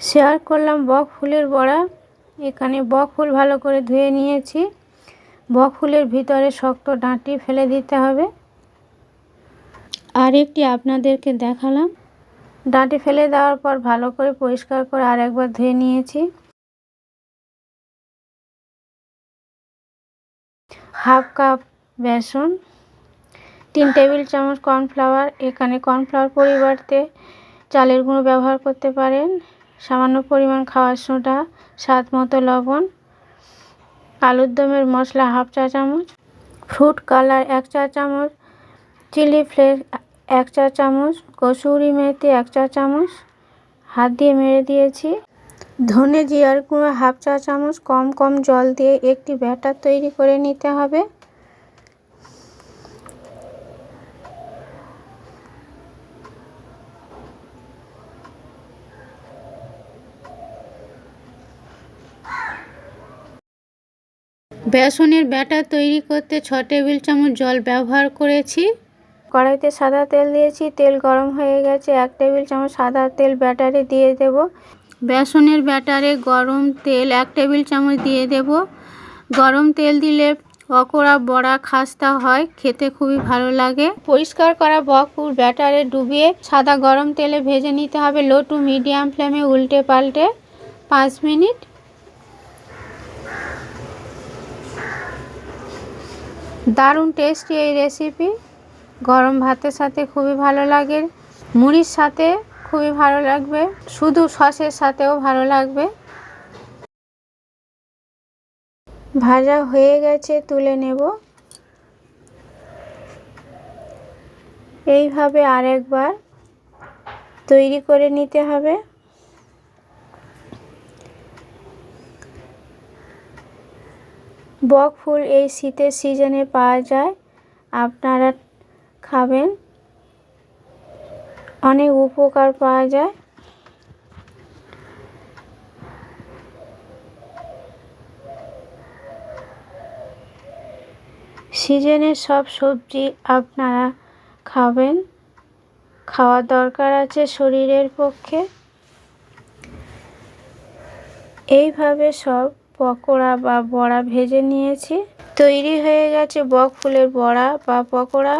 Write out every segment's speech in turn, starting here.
Share করলাম বক ফুলের বড়া। এখানে বক ফুল ভালো করে ধুয়ে নিয়েছি। বক ফুলের ভিতরে শক্ত ডাঁটি ফেলে দিতে হবে। আর একটি আপনাদেরকে দেখালাম। ডাঁটি ফেলে দেওয়ার পর ভালো করে পরিষ্কার করে আরেকবার ধুয়ে নিয়েছি। হাফ কাপ বেসন, 3 টেবিল চামচ কর্নফ্লাওয়ার। এখানে কর্নফ্লাওয়ার পরিবর্তে চালের গুঁড়ো ব্যবহার করতে পারেন। সামান্য পরিমাণ খাওয়ার সোডা, স্বাদ মতো লবণ, আলুর দমের মশলা হাফ চা চামচ, ফ্রুট কালার 1 চা চামচ, চিলি ফ্লেক্স 1 চা চামচ, কসুরি মেথি 1 চা চামচ, হাত দিয়ে মেরে দিয়েছি। ধনে জিরার গুঁড়ো হাফ চা চামচ। কম কম জল দিয়ে একটি ব্যাটার তৈরি করে নিতে হবে। বেসনের ব্যাটার তৈরি করতে 6 টেবিল চামচ জল ব্যবহার করেছি। কড়াইতে সাদা তেল দিয়েছি। তেল গরম হয়ে গেছে। 1 টেবিল চামচ সাদা তেল ব্যাটারে দিয়ে দেব। বেসনের ব্যাটারে গরম তেল 1 টেবিল চামচ দিয়ে দেব। গরম তেল দিলে পকোড়া বড়া খাস্তা হয়, খেতে খুবই ভালো লাগে। পরিষ্কার করা বকফুল ব্যাটারে ডুবিয়ে সাদা গরম তেলে ভেজে নিতে হবে লো টু মিডিয়াম ফ্লেমে উল্টে পাল্টে 5 মিনিট। দারুণ টেস্টি এই রেসিপি। গরম ভাতের সাথে খুবই ভালো লাগে, মুড়ির সাথে খুবই ভালো লাগবে, শুধু সসের সাথেও ভালো লাগবে। ভাজা হয়ে গেছে, তুলে নেব। এইভাবে আরেকবার তৈরি করে নিতে হবে। বক ফুল এই শীতের সিজনে পাওয়া যায়, আপনারা খাবেন, অনেক উপকার পাওয়া যায়। সিজনের সব সবজি আপনারা খাবেন, খাওয়ার দরকার আছে শরীরের পক্ষে। এইভাবে সব পকোড়া বা বড়া ভেজে নিয়েছি। তৈরি হয়ে গেছে বক ফুলের বড়া বা পকোড়া।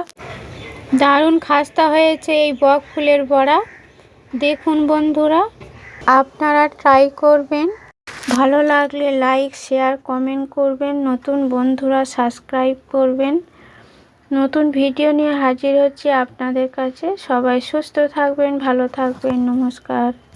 দারুণ খাস্তা হয়েছে এই বক ফুলের বড়া। দেখুন বন্ধুরা, আপনারা ট্রাই করবেন। ভালো লাগলে লাইক, শেয়ার, কমেন্ট করবেন। নতুন বন্ধুরা সাবস্ক্রাইব করবেন। নতুন ভিডিও নিয়ে হাজির হচ্ছি আপনাদের কাছে। সবাই সুস্থ থাকবেন, ভালো থাকবেন। নমস্কার।